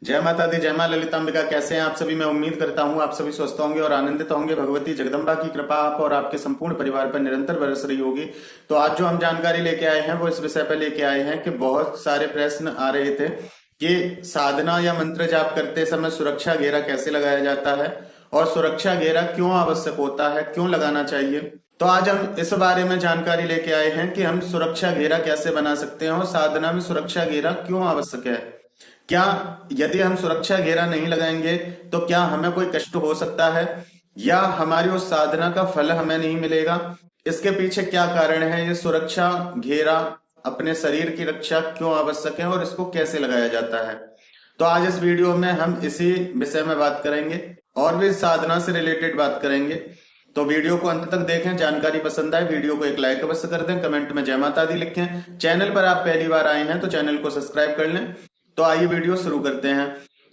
जय माता दी, जय मां ललितांबिका। कैसे हैं आप सभी? मैं उम्मीद करता हूं आप सभी स्वस्थ होंगे और आनंदित होंगे। भगवती जगदम्बा की कृपा आप और आपके संपूर्ण परिवार पर निरंतर बरस रही होगी। तो आज जो हम जानकारी लेके आए हैं वो इस विषय पर लेके आए हैं कि बहुत सारे प्रश्न आ रहे थे कि साधना या मंत्र जाप करते समय सुरक्षा घेरा कैसे लगाया जाता है और सुरक्षा घेरा क्यों आवश्यक होता है, क्यों लगाना चाहिए। तो आज हम इस बारे में जानकारी लेके आए हैं कि हम सुरक्षा घेरा कैसे बना सकते हैं और साधना में सुरक्षा घेरा क्यों आवश्यक है। क्या यदि हम सुरक्षा घेरा नहीं लगाएंगे तो क्या हमें कोई कष्ट हो सकता है या हमारी उस साधना का फल हमें नहीं मिलेगा? इसके पीछे क्या कारण है? ये सुरक्षा घेरा अपने शरीर की रक्षा क्यों आवश्यक है और इसको कैसे लगाया जाता है? तो आज इस वीडियो में हम इसी विषय में बात करेंगे और भी साधना से रिलेटेड बात करेंगे। तो वीडियो को अंत तक देखें। जानकारी पसंद आए वीडियो को एक लाइक अवश्य कर दें, कमेंट में जय माता दी लिखें। चैनल पर आप पहली बार आए हैं तो चैनल को सब्सक्राइब कर लें। तो आइए वीडियो शुरू करते हैं।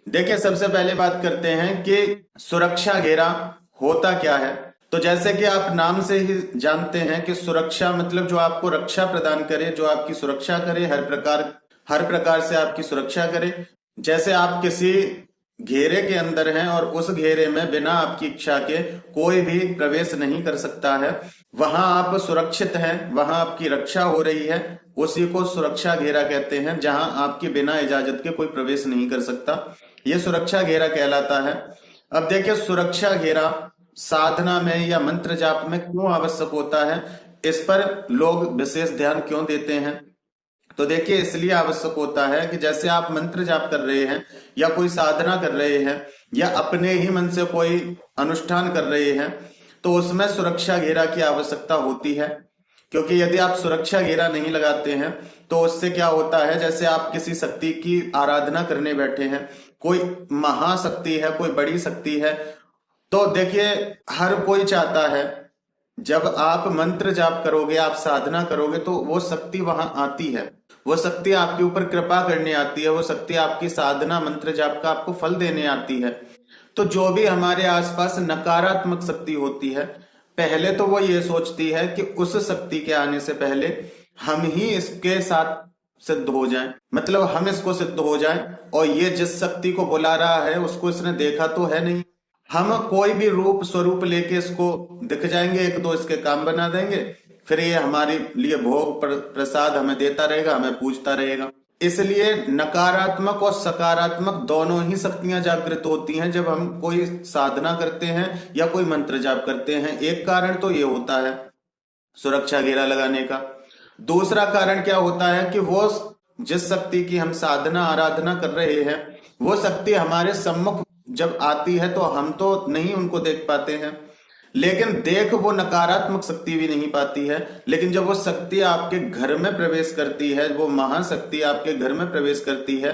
देखिए, सबसे पहले बात करते हैं कि सुरक्षा घेरा होता क्या है। तो जैसे कि आप नाम से ही जानते हैं कि सुरक्षा मतलब जो आपको रक्षा प्रदान करे, जो आपकी सुरक्षा करे, हर प्रकार से आपकी सुरक्षा करे। जैसे आप किसी घेरे के अंदर हैं और उस घेरे में बिना आपकी इच्छा के कोई भी प्रवेश नहीं कर सकता है, वहां आप सुरक्षित हैं, वहां आपकी रक्षा हो रही है, उसी को सुरक्षा घेरा कहते हैं। जहां आपकी बिना इजाजत के कोई प्रवेश नहीं कर सकता, यह सुरक्षा घेरा कहलाता है। अब देखिए, सुरक्षा घेरा साधना में या मंत्र जाप में क्यों आवश्यक होता है, इस पर लोग विशेष ध्यान क्यों देते हैं। तो देखिए, इसलिए आवश्यक होता है कि जैसे आप मंत्र जाप कर रहे हैं या कोई साधना कर रहे हैं या अपने ही मन से कोई अनुष्ठान कर रहे हैं, तो उसमें सुरक्षा घेरा की आवश्यकता होती है। क्योंकि यदि आप सुरक्षा घेरा नहीं लगाते हैं तो उससे क्या होता है, जैसे आप किसी शक्ति की आराधना करने बैठे हैं, कोई महाशक्ति है, कोई बड़ी शक्ति है, तो देखिए हर कोई चाहता है जब आप मंत्र जाप करोगे, आप साधना करोगे, तो वो शक्ति वहां आती है, वो शक्ति आपके ऊपर कृपा करने आती है, वो शक्ति आपकी साधना मंत्र जाप का आपको फल देने आती है। तो जो भी हमारे आसपास नकारात्मक शक्ति होती है, पहले तो वो ये सोचती है कि उस शक्ति के आने से पहले हम ही इसके साथ सिद्ध हो जाएं, मतलब हम इसको सिद्ध हो जाएं, और ये जिस शक्ति को बुला रहा है उसको इसने देखा तो है नहीं, हम कोई भी रूप स्वरूप लेके इसको दिख जाएंगे, एक दो इसके काम बना देंगे, फिर ये हमारे लिए भोग प्रसाद हमें देता रहेगा, हमें पूजता रहेगा। इसलिए नकारात्मक और सकारात्मक दोनों ही शक्तियां जागृत होती हैं जब हम कोई साधना करते हैं या कोई मंत्र जाप करते हैं। एक कारण तो ये होता है सुरक्षा घेरा लगाने का। दूसरा कारण क्या होता है कि वो जिस शक्ति की हम साधना आराधना कर रहे हैं, वो शक्ति हमारे सम्मुख जब आती है तो हम तो नहीं उनको देख पाते हैं, लेकिन देख वो नकारात्मक शक्ति भी नहीं पाती है। लेकिन जब वो शक्ति आपके घर में प्रवेश करती है, वो महाशक्ति आपके घर में प्रवेश करती है,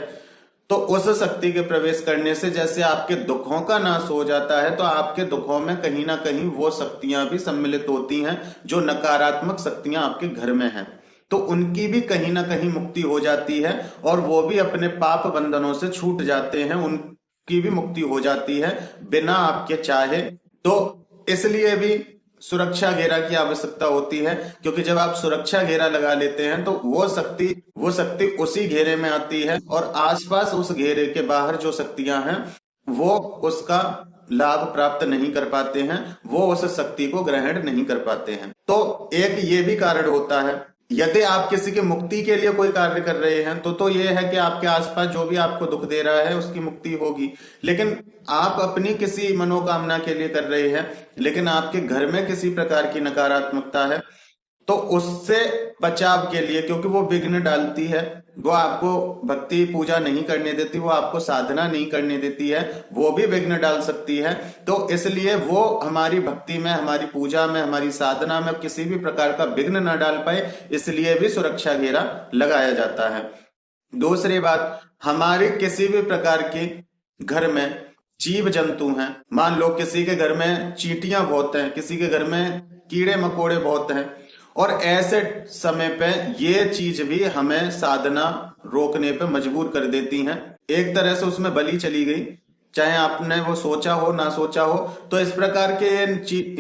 तो उस शक्ति के प्रवेश करने से जैसे आपके दुखों का नाश हो जाता है, तो आपके दुखों में कहीं ना कहीं वो शक्तियां भी सम्मिलित होती हैं जो नकारात्मक शक्तियां आपके घर में हैं, तो उनकी भी कहीं ना कहीं मुक्ति हो जाती है और वो भी अपने पाप बंधनों से छूट जाते हैं, उनकी भी मुक्ति हो जाती है बिना आपके चाहे। तो इसलिए भी सुरक्षा घेरा की आवश्यकता होती है, क्योंकि जब आप सुरक्षा घेरा लगा लेते हैं तो वो शक्ति उसी घेरे में आती है और आसपास उस घेरे के बाहर जो शक्तियां हैं वो उसका लाभ प्राप्त नहीं कर पाते हैं, वो उस शक्ति को ग्रहण नहीं कर पाते हैं। तो एक ये भी कारण होता है। यदि आप किसी की मुक्ति के लिए कोई कार्य कर रहे हैं तो ये है कि आपके आसपास जो भी आपको दुख दे रहा है उसकी मुक्ति होगी। लेकिन आप अपनी किसी मनोकामना के लिए कर रहे हैं, लेकिन आपके घर में किसी प्रकार की नकारात्मकता है, तो उससे बचाव के लिए, क्योंकि वो विघ्न डालती है, वो आपको भक्ति पूजा नहीं करने देती, वो आपको साधना नहीं करने देती है, वो भी विघ्न डाल सकती है। तो इसलिए वो हमारी भक्ति में, हमारी पूजा में, हमारी साधना में किसी भी प्रकार का विघ्न न डाल पाए, इसलिए भी सुरक्षा घेरा लगाया जाता है। दूसरी बात, हमारे किसी भी प्रकार के घर में जीव जंतु हैं, मान लो किसी के घर में चींटियां बहुत हैं, किसी के घर में कीड़े मकोड़े बहुत हैं, और ऐसे समय पे ये चीज भी हमें साधना रोकने पे मजबूर कर देती हैं। एक तरह से उसमें बलि चली गई, चाहे आपने वो सोचा हो ना सोचा हो। तो इस प्रकार के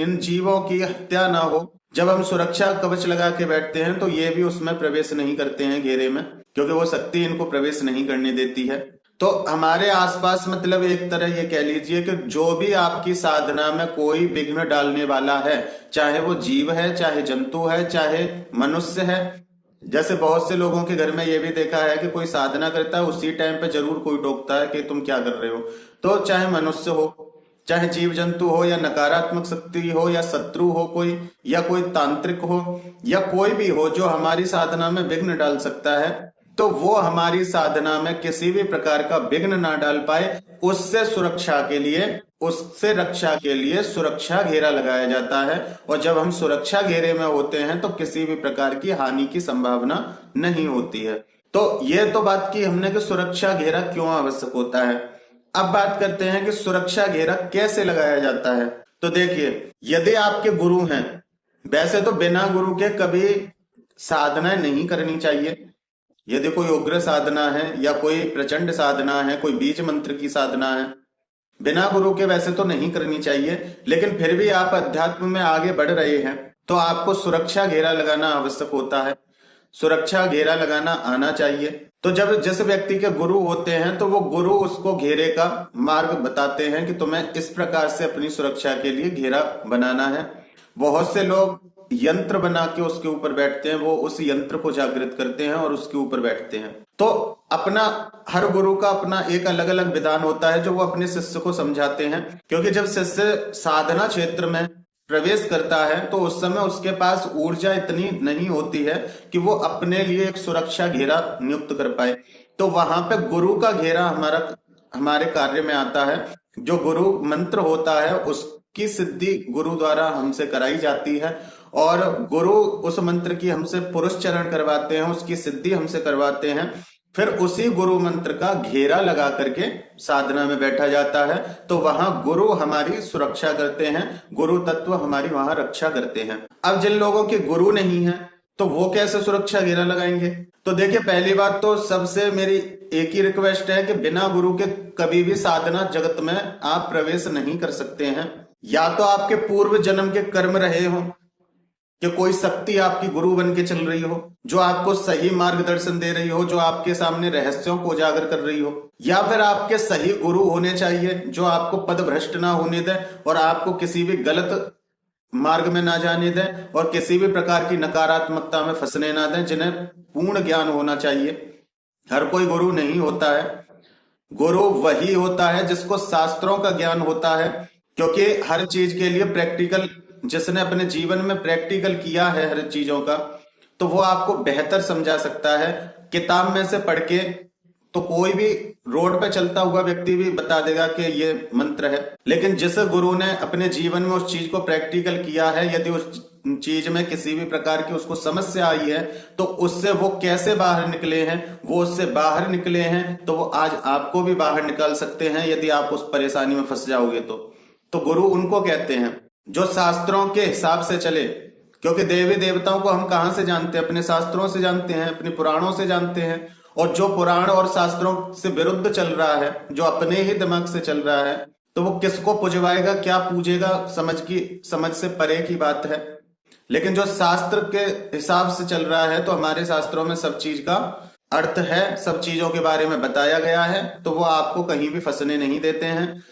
इन जीवों की हत्या ना हो, जब हम सुरक्षा कवच लगा के बैठते हैं तो ये भी उसमें प्रवेश नहीं करते हैं घेरे में, क्योंकि वो शक्ति इनको प्रवेश नहीं करने देती है। तो हमारे आसपास मतलब एक तरह ये कह लीजिए कि जो भी आपकी साधना में कोई विघ्न डालने वाला है, चाहे वो जीव है, चाहे जंतु है, चाहे मनुष्य है। जैसे बहुत से लोगों के घर में ये भी देखा है कि कोई साधना करता है, उसी टाइम पे जरूर कोई टोकता है कि तुम क्या कर रहे हो। तो चाहे मनुष्य हो, चाहे जीव जंतु हो, या नकारात्मक शक्ति हो, या शत्रु हो कोई, या कोई तांत्रिक हो, या कोई भी हो जो हमारी साधना में विघ्न डाल सकता है, तो वो हमारी साधना में किसी भी प्रकार का विघ्न ना डाल पाए, उससे रक्षा के लिए सुरक्षा घेरा लगाया जाता है। और जब हम सुरक्षा घेरे में होते हैं तो किसी भी प्रकार की हानि की संभावना नहीं होती है। तो ये तो बात की हमने कि सुरक्षा घेरा क्यों आवश्यक होता है। अब बात करते हैं कि सुरक्षा घेरा कैसे लगाया जाता है। तो देखिए, यदि आपके गुरु हैं, वैसे तो बिना गुरु के कभी साधना नहीं करनी चाहिए। यदि कोई उग्र साधना है या कोई प्रचंड साधना है, कोई बीज मंत्र की साधना है, बिना गुरु के वैसे तो नहीं करनी चाहिए। लेकिन फिर भी आप अध्यात्म में आगे बढ़ रहे हैं तो आपको सुरक्षा घेरा लगाना आवश्यक होता है, सुरक्षा घेरा लगाना आना चाहिए। तो जब जिस व्यक्ति के गुरु होते हैं तो वो गुरु उसको घेरे का मार्ग बताते हैं कि तुम्हें इस प्रकार से अपनी सुरक्षा के लिए घेरा बनाना है। बहुत से लोग यंत्र बना के उसके ऊपर बैठते हैं, वो उस यंत्र को जागृत करते हैं और उसके ऊपर बैठते हैं। तो अपना हर गुरु का अपना एक अलग अलग विधान होता है जो वो अपने शिष्य को समझाते हैं। क्योंकि जब शिष्य साधना क्षेत्र में प्रवेश करता है तो उस समय उसके पास ऊर्जा इतनी नहीं होती है कि वो अपने लिए एक सुरक्षा घेरा नियुक्त कर पाए। तो वहां पे गुरु का घेरा हमारे कार्य में आता है। जो गुरु मंत्र होता है उसकी सिद्धि गुरु द्वारा हमसे कराई जाती है और गुरु उस मंत्र की हमसे पुरस्चरण करवाते हैं, उसकी सिद्धि हमसे करवाते हैं। फिर उसी गुरु मंत्र का घेरा लगा करके साधना में बैठा जाता है। तो वहां गुरु हमारी सुरक्षा करते हैं, गुरु तत्व हमारी वहां रक्षा करते हैं। अब जिन लोगों के गुरु नहीं है तो वो कैसे सुरक्षा घेरा लगाएंगे। तो देखिए, पहली बात तो सबसे मेरी एक ही रिक्वेस्ट है कि बिना गुरु के कभी भी साधना जगत में आप प्रवेश नहीं कर सकते हैं। या तो आपके पूर्व जन्म के कर्म रहे हो कि कोई शक्ति आपकी गुरु बन के चल रही हो, जो आपको सही मार्गदर्शन दे रही हो, जो आपके सामने रहस्यों को उजागर कर रही हो, या फिर आपके सही गुरु होने चाहिए जो आपको पद भ्रष्ट ना होने दें और आपको किसी भी गलत मार्ग में ना जाने दें और किसी भी प्रकार की नकारात्मकता में फंसने ना दें, जिन्हें पूर्ण ज्ञान होना चाहिए। हर कोई गुरु नहीं होता है, गुरु वही होता है जिसको शास्त्रों का ज्ञान होता है। क्योंकि हर चीज के लिए प्रैक्टिकल, जिसने अपने जीवन में प्रैक्टिकल किया है हर चीजों का, तो वो आपको बेहतर समझा सकता है। किताब में से पढ़ के तो कोई भी रोड पे चलता हुआ व्यक्ति भी बता देगा कि ये मंत्र है, लेकिन जिस गुरु ने अपने जीवन में उस चीज को प्रैक्टिकल किया है, यदि उस चीज में किसी भी प्रकार की उसको समस्या आई है तो उससे वो कैसे बाहर निकले हैं, वो उससे बाहर निकले हैं तो वो आज आपको भी बाहर निकाल सकते हैं यदि आप उस परेशानी में फंस जाओगे तो गुरु उनको कहते हैं जो शास्त्रों के हिसाब से चले। क्योंकि देवी देवताओं को हम कहां से जानते हैं, अपने शास्त्रों से जानते हैं, अपने पुराणों से जानते हैं। और जो पुराण और शास्त्रों से विरुद्ध चल रहा है, जो अपने ही दिमाग से चल रहा है, तो वो किसको पुजवाएगा, क्या पूजेगा, समझ से परे की बात है। लेकिन जो शास्त्र के हिसाब से चल रहा है तो हमारे शास्त्रों में सब चीज का अर्थ है, सब चीजों के बारे में बताया गया है, तो वो आपको कहीं भी फंसने नहीं देते हैं।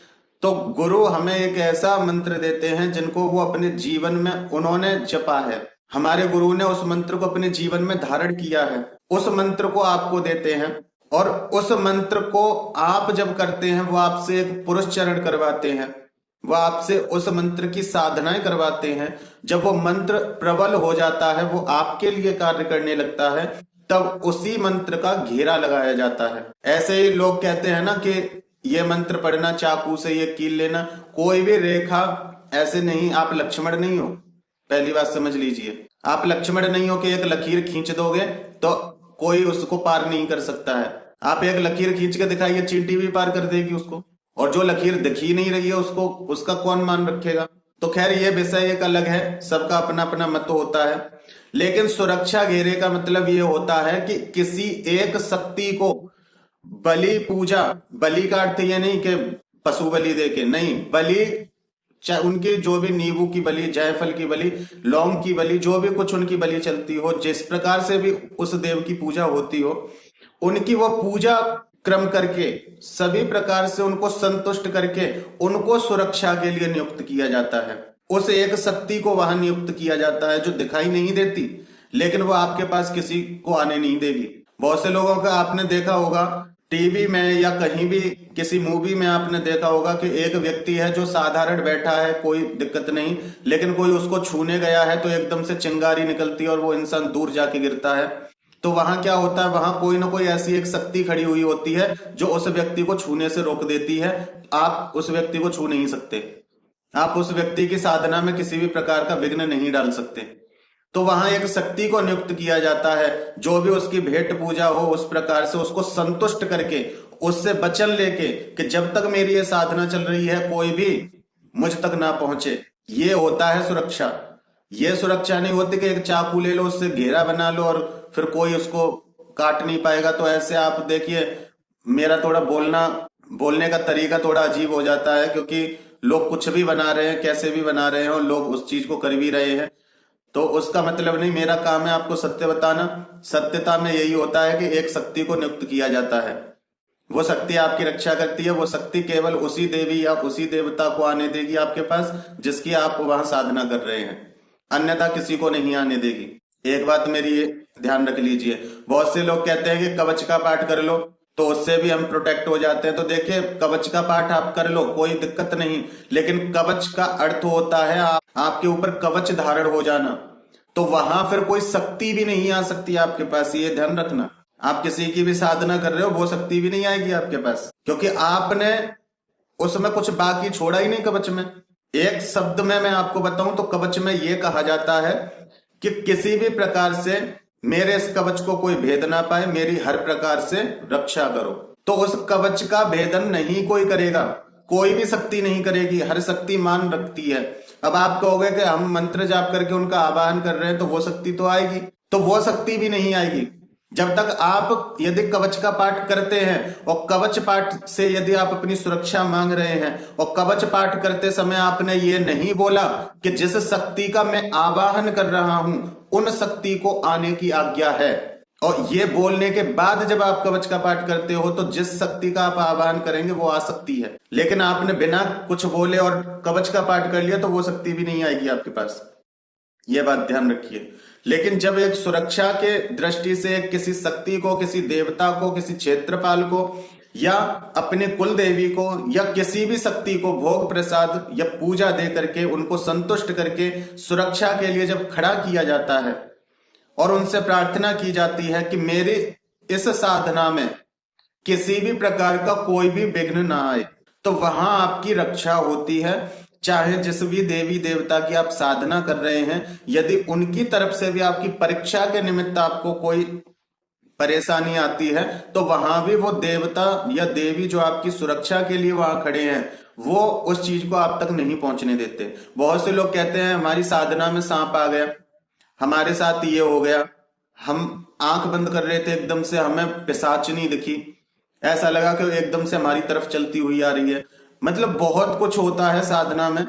तो गुरु हमें एक ऐसा मंत्र देते हैं जिनको वो अपने जीवन में उन्होंने जपा है। हमारे गुरु ने उस मंत्र को अपने जीवन में धारण किया है, उस मंत्र को आपको देते हैं और उस मंत्र को आप जब करते हैं वो आपसे एक पुरस्चरण करवाते हैं, वो आपसे उस मंत्र की साधनाएं करवाते हैं। जब वो मंत्र प्रबल हो जाता है, वो आपके लिए कार्य करने लगता है, तब उसी मंत्र का घेरा लगाया जाता है। ऐसे ही लोग कहते हैं ना कि ये मंत्र पढ़ना, चाकू से ये कील लेना, कोई भी रेखा ऐसे नहीं। आप लक्ष्मण नहीं हो, पहली बात समझ लीजिए। आप लक्ष्मण नहीं हो कि एक लकीर खींच दोगे तो कोई उसको पार नहीं कर सकता है। आप एक लकीर खींच के दिखाइए, चींटी भी पार कर देगी उसको, और जो लकीर दिखी नहीं रही है उसको, उसका कौन मान रखेगा। तो खैर ये विषय एक अलग है, सबका अपना अपना मत होता है। लेकिन सुरक्षा घेरे का मतलब ये होता है कि किसी एक शक्ति को बलि पूजा, बलि का अर्थ ये नहीं कि पशु बलि देके, नहीं, बलि चाहे उनकी जो भी नींबू की बलि, जायफल की बलि, लौंग की बलि, जो भी कुछ उनकी बलि चलती हो, जिस प्रकार से भी उस देव की पूजा होती हो, उनकी वो पूजा क्रम करके, सभी प्रकार से उनको संतुष्ट करके उनको सुरक्षा के लिए नियुक्त किया जाता है। उस एक शक्ति को वहां नियुक्त किया जाता है जो दिखाई नहीं देती, लेकिन वो आपके पास किसी को आने नहीं देगी। बहुत से लोगों का आपने देखा होगा टीवी में या कहीं भी किसी मूवी में आपने देखा होगा कि एक व्यक्ति है जो साधारण बैठा है, कोई दिक्कत नहीं, लेकिन कोई उसको छूने गया है तो एकदम से चिंगारी निकलती है और वो इंसान दूर जाके गिरता है। तो वहां क्या होता है, वहां कोई ना कोई ऐसी एक शक्ति खड़ी हुई होती है जो उस व्यक्ति को छूने से रोक देती है। आप उस व्यक्ति को छू नहीं सकते, आप उस व्यक्ति की साधना में किसी भी प्रकार का विघ्न नहीं डाल सकते। तो वहां एक शक्ति को नियुक्त किया जाता है, जो भी उसकी भेंट पूजा हो उस प्रकार से उसको संतुष्ट करके, उससे वचन लेके कि जब तक मेरी ये साधना चल रही है कोई भी मुझ तक ना पहुंचे। ये होता है सुरक्षा। ये सुरक्षा नहीं होती कि एक चाकू ले लो, उससे घेरा बना लो और फिर कोई उसको काट नहीं पाएगा। तो ऐसे आप देखिए, मेरा थोड़ा बोलने का तरीका थोड़ा अजीब हो जाता है, क्योंकि लोग कुछ भी बना रहे हैं, कैसे भी बना रहे हैं और लोग उस चीज को कर भी रहे हैं। तो उसका मतलब नहीं, मेरा काम है आपको सत्य बताना। सत्यता में यही होता है कि एक शक्ति को नियुक्त किया जाता है, वो शक्ति आपकी रक्षा करती है। वो शक्ति केवल उसी देवी या उसी देवता को आने देगी आपके पास जिसकी आप वहां साधना कर रहे हैं, अन्यथा किसी को नहीं आने देगी। एक बात मेरी ये ध्यान रख लीजिए, बहुत से लोग कहते हैं कि कवच का पाठ कर लो तो उससे भी हम प्रोटेक्ट हो जाते हैं। तो देखिए, कवच का पाठ आप कर लो, कोई दिक्कत नहीं, लेकिन कवच का अर्थ होता है आपके ऊपर कवच धारण हो जाना। तो वहां फिर कोई शक्ति भी नहीं आ सकती आपके पास, ये ध्यान रखना। आप किसी की भी साधना कर रहे हो, वो शक्ति भी नहीं आएगी आपके पास, क्योंकि आपने उसमें कुछ बाकी छोड़ा ही नहीं। कवच में एक शब्द में मैं आपको बताऊं तो कवच में ये कहा जाता है कि किसी भी प्रकार से मेरे इस कवच को कोई भेद ना पाए, मेरी हर प्रकार से रक्षा करो। तो उस कवच का भेदन नहीं कोई करेगा, कोई भी शक्ति नहीं करेगी, हर शक्ति मान रखती है। अब आप कहोगे कि हम मंत्र जाप करके उनका आवाहन कर रहे हैं तो वो शक्ति तो आएगी, तो वो शक्ति भी नहीं आएगी जब तक आप यदि कवच का पाठ करते हैं। और कवच पाठ से यदि आप अपनी सुरक्षा मांग रहे हैं और कवच पाठ करते समय आपने ये नहीं बोला कि जिस शक्ति का मैं आवाहन कर रहा हूं उन शक्ति को आने की आज्ञा है, और ये बोलने के बाद जब आप कवच का पाठ करते हो तो जिस शक्ति का आप आवाहन करेंगे वो आ सकती है। लेकिन आपने बिना कुछ बोले और कवच का पाठ कर लिया तो वो शक्ति भी नहीं आएगी आपके पास, ये बात ध्यान रखिए। लेकिन जब एक सुरक्षा के दृष्टि से किसी शक्ति को, किसी देवता को, किसी क्षेत्रपाल को या अपने कुल देवी को या किसी भी शक्ति को भोग प्रसाद या पूजा दे करके उनको संतुष्ट करके सुरक्षा के लिए जब खड़ा किया जाता है और उनसे प्रार्थना की जाती है कि मेरे इस साधना में किसी भी प्रकार का कोई भी विघ्न ना आए, तो वहां आपकी रक्षा होती है। चाहे जिस भी देवी देवता की आप साधना कर रहे हैं, यदि उनकी तरफ से भी आपकी परीक्षा के निमित्त आपको कोई परेशानी आती है तो वहां भी वो देवता या देवी जो आपकी सुरक्षा के लिए वहां खड़े हैं वो उस चीज को आप तक नहीं पहुंचने देते। बहुत से लोग कहते हैं हमारी साधना में सांप आ गया, हमारे साथ ये हो गया, हम आंख बंद कर रहे थे एकदम से हमें पिशाचनी दिखी, ऐसा लगा कि एकदम से हमारी तरफ चलती हुई आ रही है। मतलब बहुत कुछ होता है साधना में।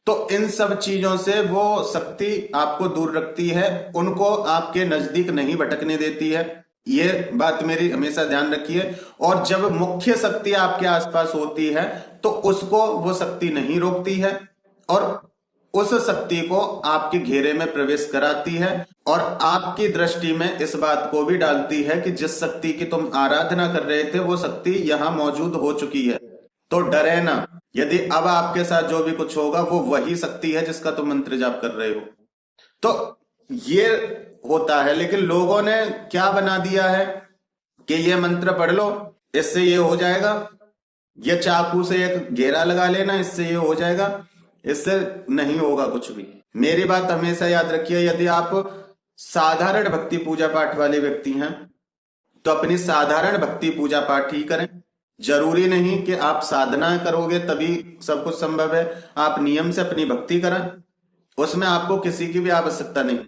तो इन सब चीजों से वो शक्ति आपको दूर रखती है, उनको आपके नजदीक नहीं भटकने देती है। ये बात मेरी हमेशा ध्यान रखिए। और जब मुख्य शक्ति आपके आसपास होती है तो उसको वो शक्ति नहीं रोकती है और उस शक्ति को आपके घेरे में प्रवेश कराती है और आपकी दृष्टि में इस बात को भी डालती है कि जिस शक्ति की तुम आराधना कर रहे थे वो शक्ति यहां मौजूद हो चुकी है, तो डरे ना। यदि अब आपके साथ जो भी कुछ होगा वो वही शक्ति है जिसका तुम मंत्र जाप कर रहे हो। तो ये होता है। लेकिन लोगों ने क्या बना दिया है कि ये मंत्र पढ़ लो इससे ये हो जाएगा, ये चाकू से एक घेरा लगा लेना इससे ये हो जाएगा, इससे नहीं होगा कुछ भी। मेरी बात हमेशा याद रखिए, यदि आप साधारण भक्ति पूजा पाठ वाले व्यक्ति हैं तो अपनी साधारण भक्ति पूजा पाठ ही करें। जरूरी नहीं कि आप साधना करोगे तभी सब कुछ संभव है। आप नियम से अपनी भक्ति करें, उसमें आपको किसी की भी आवश्यकता नहीं।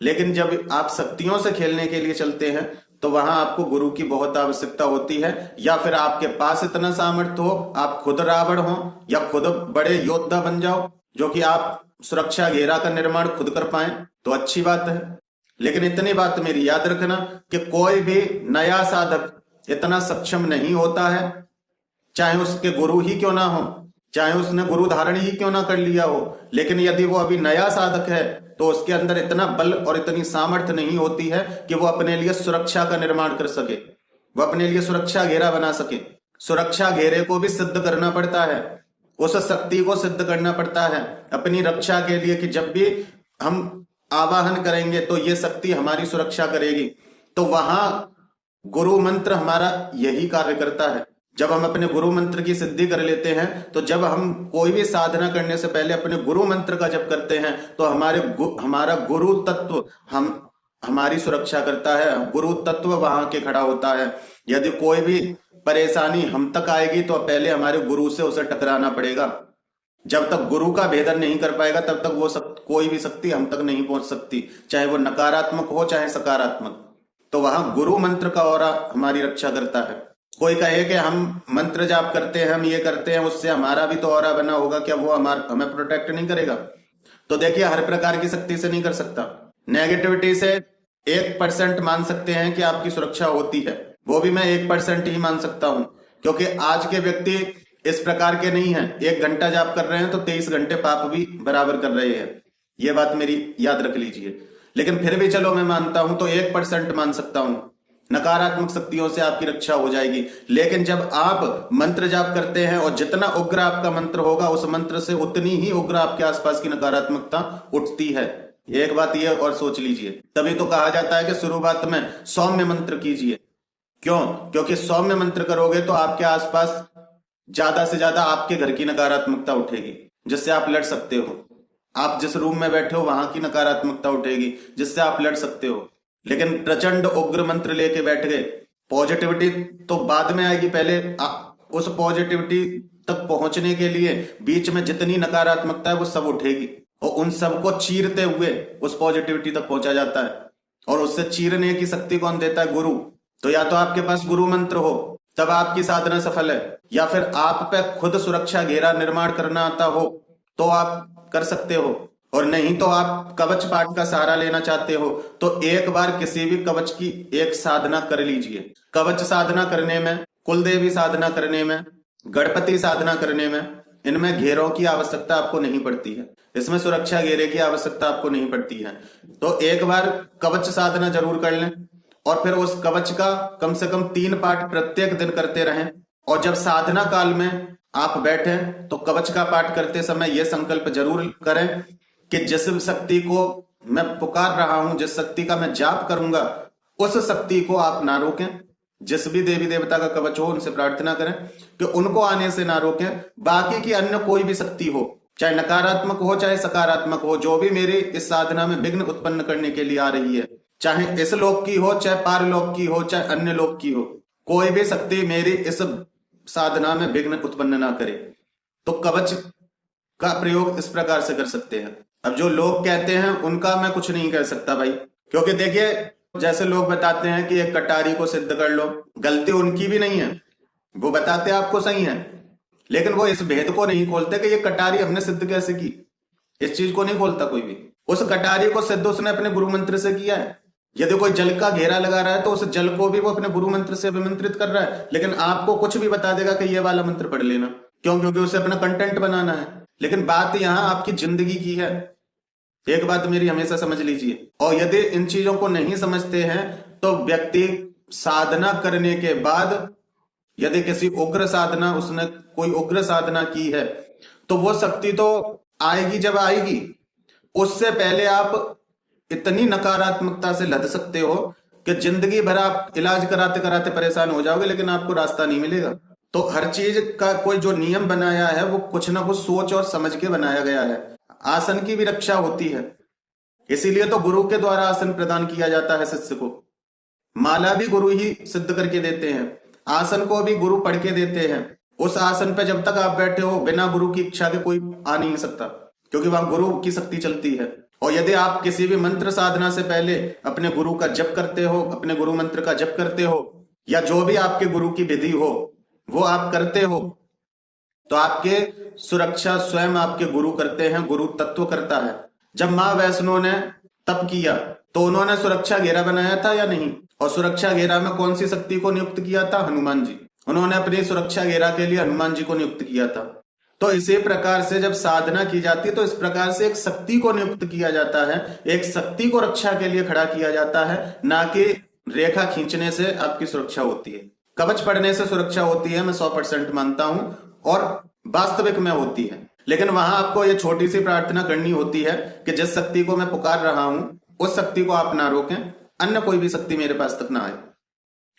लेकिन जब आप शक्तियों से खेलने के लिए चलते हैं तो वहां आपको गुरु की बहुत आवश्यकता होती है, या फिर आपके पास इतना सामर्थ्य हो, आप खुद रावण हो या खुद बड़े योद्धा बन जाओ जो कि आप सुरक्षा घेरा का निर्माण खुद कर पाए तो अच्छी बात है। लेकिन इतनी बात मेरी याद रखना कि कोई भी नया साधक इतना सक्षम नहीं होता है, चाहे उसके गुरु ही क्यों ना हो, चाहे उसने गुरु धारण ही क्यों ना कर लिया हो, लेकिन यदि वो अभी नया साधक है तो उसके अंदर इतना बल और इतनी सामर्थ्य नहीं होती है कि वो अपने लिए सुरक्षा का निर्माण कर सके, वो अपने लिए सुरक्षा घेरा बना सके। सुरक्षा घेरे को भी सिद्ध करना पड़ता है, उस शक्ति को सिद्ध करना पड़ता है अपनी रक्षा के लिए, कि जब भी हम आवाहन करेंगे तो ये शक्ति हमारी सुरक्षा करेगी। तो वहां गुरु मंत्र हमारा यही कार्य करता है। जब हम अपने गुरु मंत्र की सिद्धि कर लेते हैं, तो जब हम कोई भी साधना करने से पहले अपने गुरु मंत्र का जप करते हैं, तो हमारा गुरु तत्व हमारी सुरक्षा करता है, गुरु तत्व वहां के खड़ा होता है। यदि कोई भी परेशानी हम तक आएगी तो पहले हमारे गुरु से उसे टकराना पड़ेगा। जब तक गुरु का भेदन नहीं कर पाएगा तब तक वो कोई भी शक्ति हम तक नहीं पहुंच सकती, चाहे वो नकारात्मक हो चाहे सकारात्मक। तो वहां गुरु मंत्र का औरा हमारी रक्षा करता है। कोई कहे कि हम मंत्र जाप करते हैं, हम ये करते हैं, उससे हमारा भी तो औरा बना होगा, क्या वो हमें प्रोटेक्ट नहीं करेगा? तो देखिए, हर प्रकार की शक्ति से नहीं कर सकता। नेगेटिविटी से 1% मान सकते हैं कि आपकी सुरक्षा होती है, वो भी मैं 1% ही मान सकता हूं, क्योंकि आज के व्यक्ति इस प्रकार के नहीं है। 1 घंटा जाप कर रहे हैं तो 23 घंटे पाप भी बराबर कर रहे हैं, ये बात मेरी याद रख लीजिए। लेकिन फिर भी चलो मैं मानता हूं तो 1% मान सकता हूं, नकारात्मक शक्तियों से आपकी रक्षा हो जाएगी। लेकिन जब आप मंत्र जाप करते हैं और जितना उग्र आपका मंत्र होगा, उस मंत्र से उतनी ही उग्र आपके आसपास की नकारात्मकता उठती है। एक बात ये और सोच लीजिए, तभी तो कहा जाता है कि शुरुआत में सौम्य मंत्र कीजिए। क्यों? क्योंकि सौम्य मंत्र करोगे तो आपके आसपास ज्यादा से ज्यादा आपके घर की नकारात्मकता उठेगी, जिससे आप लड़ सकते हो। आप जिस रूम में बैठे हो वहां की नकारात्मकता उठेगी, जिससे आप लड़ सकते हो। लेकिन प्रचंड उग्र मंत्र लेके बैठ गए, पॉजिटिविटी तो बाद में आएगी, पहले उस पॉजिटिविटी तक पहुंचने के लिए बीच में जितनी नकारात्मकता है वो सब उठेगी, और उन सबको चीरते हुए उस पॉजिटिविटी तक पहुंचा जाता है। और उससे चीरने की शक्ति कौन देता है? गुरु। तो या तो आपके पास गुरु मंत्र हो तब आपकी साधना सफल है, या फिर आप पे खुद सुरक्षा घेरा निर्माण करना आता हो तो आप कर सकते हो, और नहीं तो आप कवच पाठ का सहारा लेना चाहते हो तो एक बार किसी भी कवच की एक साधना कर लीजिए। कवच साधना करने में, कुलदेवी साधना करने में, गणपति साधना करने में, इनमें घेरों की आवश्यकता आपको नहीं पड़ती है, इसमें सुरक्षा घेरे की आवश्यकता आपको नहीं पड़ती है। तो एक बार कवच साधना जरूर कर लें, और फिर उस कवच का कम से कम 3 पाठ प्रत्येक दिन करते रहें। और जब साधना काल में आप बैठे तो कवच का पाठ करते समय यह संकल्प जरूर करें कि जिस शक्ति को मैं पुकार रहा हूं, जिस शक्ति का मैं जाप करूंगा, उस शक्ति को आप ना रोकें। जिस भी देवी देवता का कवच हो उनसे प्रार्थना करें कि उनको आने से ना रोकें। बाकी की अन्य कोई भी शक्ति हो, चाहे नकारात्मक हो चाहे सकारात्मक हो, जो भी मेरी इस साधना में विघ्न उत्पन्न करने के लिए आ रही है, चाहे इस लोक की हो, चाहे पारलोक की हो, चाहे अन्य लोक की हो, कोई भी शक्ति मेरी इस साधना में विघ्न उत्पन्न ना करे। तो कवच का प्रयोग इस प्रकार से कर सकते हैं। अब जो लोग कहते हैं उनका मैं कुछ नहीं कह सकता भाई, क्योंकि देखिए, जैसे लोग बताते हैं कि एक कटारी को सिद्ध कर लो, गलती उनकी भी नहीं है, वो बताते आपको सही है, लेकिन वो इस भेद को नहीं खोलते कि ये कटारी हमने सिद्ध कैसे की। इस चीज को नहीं खोलता कोई भी। उस कटारी को सिद्ध उसने अपने गुरु मंत्र से किया है। यदि कोई जल का घेरा लगा रहा है तो उस जल को भी वो अपने गुरु मंत्र से अभिमंत्रित कर रहा है, लेकिन आपको कुछ भी बता देगा कि ये वाला मंत्र पढ़ लेना। क्यों? क्योंकि उसे अपना कंटेंट बनाना है। लेकिन बात यहां आपकी जिंदगी की है। एक बात मेरी हमेशा समझ लीजिए, और यदि इन चीजों को नहीं समझते हैं तो व्यक्ति साधना करने के बाद यदि किसी उग्र साधना, उसने कोई उग्र साधना की है, तो वो शक्ति तो आएगी जब आएगी, उससे पहले आप इतनी नकारात्मकता से लद सकते हो कि जिंदगी भर आप इलाज कराते कराते परेशान हो जाओगे, लेकिन आपको रास्ता नहीं मिलेगा। तो हर चीज का कोई जो नियम बनाया है वो कुछ ना कुछ सोच और समझ के बनाया गया है। आसन की भी रक्षा होती है, इसीलिए तो गुरु के द्वारा आसन प्रदान किया जाता है शिष्य को। माला भी गुरु ही सिद्ध करके देते हैं, आसन को भी गुरु पढ़ के देते हैं। उस आसन पे जब तक आप बैठे हो बिना गुरु की इच्छा के कोई आ नहीं सकता, क्योंकि वहां गुरु की शक्ति चलती है। और यदि आप किसी भी मंत्र साधना से पहले अपने गुरु का जप करते हो, अपने गुरु मंत्र का जप करते हो, या जो भी आपके गुरु की विधि हो वो आप करते हो, तो आपके सुरक्षा स्वयं आपके गुरु करते हैं, गुरु तत्व करता है। जब मां वैष्णो ने तप किया तो उन्होंने सुरक्षा घेरा बनाया था या नहीं? और सुरक्षा घेरा में कौन सी शक्ति को नियुक्त किया था? हनुमान जी। उन्होंने अपनी सुरक्षा घेरा के लिए हनुमान जी को नियुक्त किया था। तो इसी प्रकार से जब साधना की जाती है तो इस प्रकार से एक शक्ति को नियुक्त किया जाता है, एक शक्ति को रक्षा के लिए खड़ा किया जाता है, ना कि रेखा खींचने से आपकी सुरक्षा होती है। कवच पढ़ने से सुरक्षा होती है, मैं 100% मानता हूं, और वास्तविक में होती है। लेकिन वहां आपको ये छोटी सी प्रार्थना करनी होती है कि जिस शक्ति को मैं पुकार रहा हूं उस शक्ति को आप ना रोकें, अन्य कोई भी शक्ति मेरे पास तक ना आए।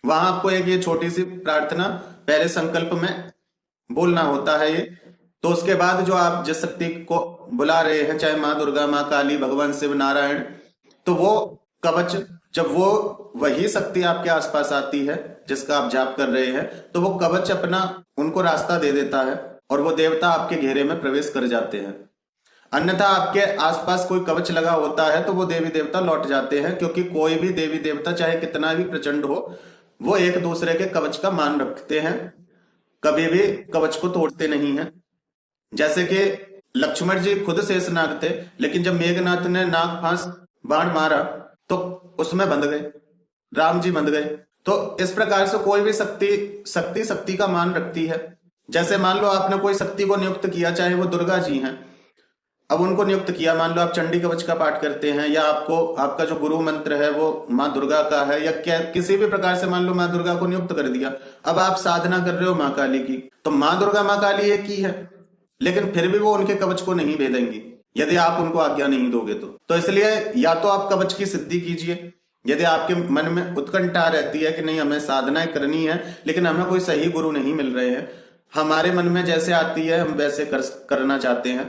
वहां आपको एक ये छोटी सी प्रार्थना पहले संकल्प में बोलना होता है ये। तो उसके बाद जो आप जिस शक्ति को बुला रहे हैं, चाहे माँ दुर्गा, माँ काली, भगवान शिव, नारायण, तो वो कवच, जब वो वही शक्ति आपके आसपास आती है जिसका आप जाप कर रहे हैं, तो वो कवच अपना उनको रास्ता दे देता है और वो देवता आपके घेरे में प्रवेश कर जाते हैं। अन्यथा आपके आसपास कोई कवच लगा होता है तो वो देवी देवता लौट जाते हैं, क्योंकि कोई भी देवी देवता चाहे कितना भी प्रचंड हो, वो एक दूसरे के कवच का मान रखते हैं, कभी भी कवच को तोड़ते नहीं है। जैसे कि लक्ष्मण जी खुद शेषनाग थे, लेकिन जब मेघनाथ ने नाग फांस बाण मारा तो उसमें बंध गए, राम जी बंध गए। तो इस प्रकार से कोई भी शक्ति का मान रखती है। जैसे मान लो आपने कोई शक्ति को नियुक्त किया, चाहे वो दुर्गा जी हैं, अब उनको नियुक्त किया, मान लो आप चंडी कवच का पाठ करते हैं, या आपका जो गुरु मंत्र है वो माँ दुर्गा का है, या क्या किसी भी प्रकार से मान लो माँ दुर्गा को नियुक्त कर दिया। अब आप साधना कर रहे हो माँ काली की, तो माँ दुर्गा माँ काली एक ही है, लेकिन फिर भी वो उनके कवच को नहीं भेदेंगी यदि आप उनको आज्ञा नहीं दोगे तो इसलिए या तो आप कवच की सिद्धि कीजिए, यदि आपके मन में उत्कंठा रहती है कि नहीं हमें साधनाएं करनी है लेकिन हमें कोई सही गुरु नहीं मिल रहे हैं, हमारे मन में जैसे आती है हम वैसे करना चाहते हैं,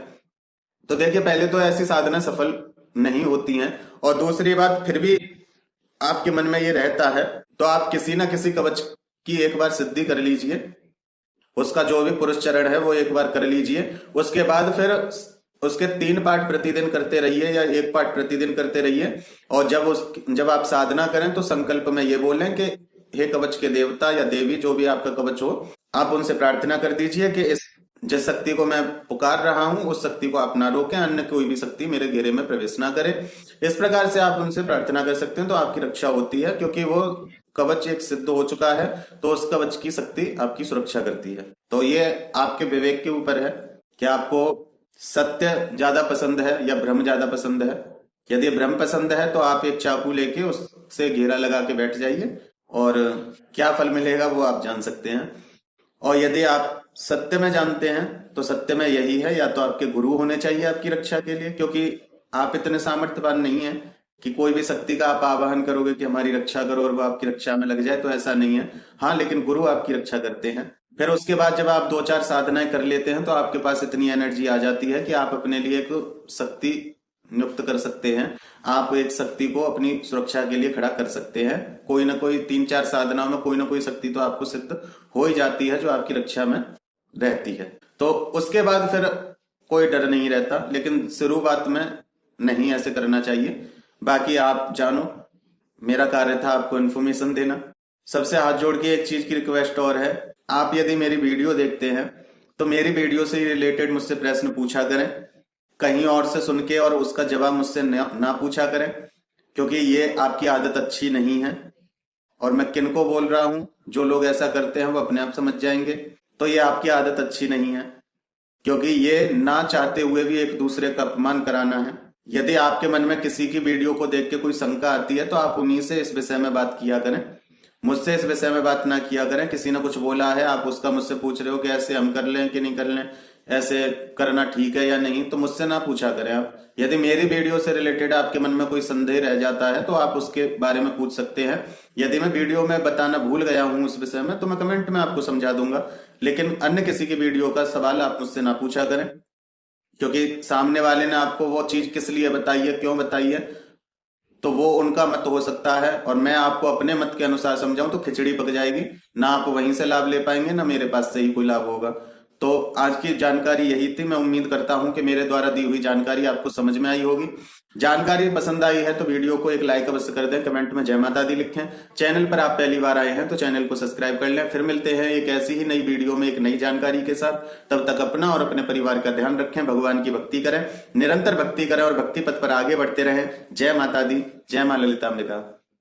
तो देखिए पहले तो ऐसी साधना सफल नहीं होती हैं, और दूसरी बात फिर भी आपके मन में ये रहता है तो आप किसी ना किसी कवच की एक बार सिद्धि कर लीजिए, उसका जो भी पुरुष चरण है वो एक बार कर लीजिए। उसके बाद फिर उसके 3 पाठ प्रतिदिन करते रहिए या 1 पाठ प्रतिदिन करते रहिए, और जब आप साधना करें तो संकल्प में ये बोलें कि हे कवच के देवता या देवी, जो भी आपका कवच हो, आप उनसे प्रार्थना कर दीजिए कि जिस शक्ति को मैं पुकार रहा हूं उस शक्ति को आप ना रोकें, अन्य कोई भी शक्ति मेरे घेरे में प्रवेश ना करे। इस प्रकार से आप उनसे प्रार्थना कर सकते हैं तो आपकी रक्षा होती है, क्योंकि वो कवच एक सिद्ध हो चुका है, तो उस कवच की शक्ति आपकी सुरक्षा करती है। तो ये आपके विवेक के ऊपर है कि आपको सत्य ज्यादा पसंद है या भ्रम ज्यादा पसंद है। यदि भ्रम पसंद है तो आप एक चाकू लेके उससे घेरा लगा के बैठ जाइए, और क्या फल मिलेगा वो आप जान सकते हैं। और यदि आप सत्य में जानते हैं तो सत्य में यही है, या तो आपके गुरु होने चाहिए आपकी रक्षा के लिए, क्योंकि आप इतने सामर्थ्यवान नहीं है कि कोई भी शक्ति का आप आवाहन करोगे कि हमारी रक्षा करो और वो आपकी रक्षा में लग जाए, तो ऐसा नहीं है। हाँ, लेकिन गुरु आपकी रक्षा करते हैं। फिर उसके बाद जब आप 2-4 साधनाएं कर लेते हैं तो आपके पास इतनी एनर्जी आ जाती है कि आप अपने लिए एक शक्ति नियुक्त कर सकते हैं, आप एक शक्ति को अपनी सुरक्षा के लिए खड़ा कर सकते हैं। कोई ना कोई 3-4 साधनाओं में कोई ना कोई शक्ति तो आपको सिद्ध हो ही जाती है जो आपकी रक्षा में रहती है। तो उसके बाद फिर कोई डर नहीं रहता, लेकिन शुरुआत में नहीं ऐसे करना चाहिए। बाकी आप जानो, मेरा कार्य था आपको इन्फॉर्मेशन देना। सबसे हाथ जोड़ के एक चीज की रिक्वेस्ट और है, आप यदि मेरी वीडियो देखते हैं तो मेरी वीडियो से रिलेटेड मुझसे प्रश्न पूछा करें, कहीं और से सुन के और उसका जवाब मुझसे ना पूछा करें, क्योंकि ये आपकी आदत अच्छी नहीं है। और मैं किनको बोल रहा हूं, जो लोग ऐसा करते हैं वो अपने आप समझ जाएंगे। तो ये आपकी आदत अच्छी नहीं है, क्योंकि ये ना चाहते हुए भी एक दूसरे का अपमान कराना है। यदि आपके मन में किसी की वीडियो को देख के कोई शंका आती है तो आप उन्हीं से इस विषय में बात किया करें, मुझसे इस विषय में बात ना किया करें। किसी ने कुछ बोला है, आप उसका मुझसे पूछ रहे हो कि ऐसे हम कर लें कि नहीं कर लें, ऐसे करना ठीक है या नहीं, तो मुझसे ना पूछा करें आप। यदि मेरी वीडियो से रिलेटेड आपके मन में कोई संदेह रह जाता है तो आप उसके बारे में पूछ सकते हैं। यदि मैं वीडियो में बताना भूल गया हूं उस विषय में तो मैं कमेंट में आपको समझा दूंगा, लेकिन अन्य किसी की वीडियो का सवाल आप मुझसे ना पूछा करें, क्योंकि सामने वाले ने आपको वो चीज किस लिए बताई है, क्यों बताई है, तो वो उनका मत हो सकता है, और मैं आपको अपने मत के अनुसार समझाऊं तो खिचड़ी पक जाएगी, ना आप वहीं से लाभ ले पाएंगे ना मेरे पास से ही कोई लाभ होगा। तो आज की जानकारी यही थी। मैं उम्मीद करता हूं कि मेरे द्वारा दी हुई जानकारी आपको समझ में आई होगी। जानकारी पसंद आई है तो वीडियो को एक लाइक अवश्य कर दें, कमेंट में जय माता दी लिखें। चैनल पर आप पहली बार आए हैं तो चैनल को सब्सक्राइब कर लें। फिर मिलते हैं एक ऐसी ही नई वीडियो में एक नई जानकारी के साथ। तब तक अपना और अपने परिवार का ध्यान रखें, भगवान की भक्ति करें, निरंतर भक्ति करें और भक्ति पथ पर आगे बढ़ते रहें। जय माता दी, जय मां ललितांबिका।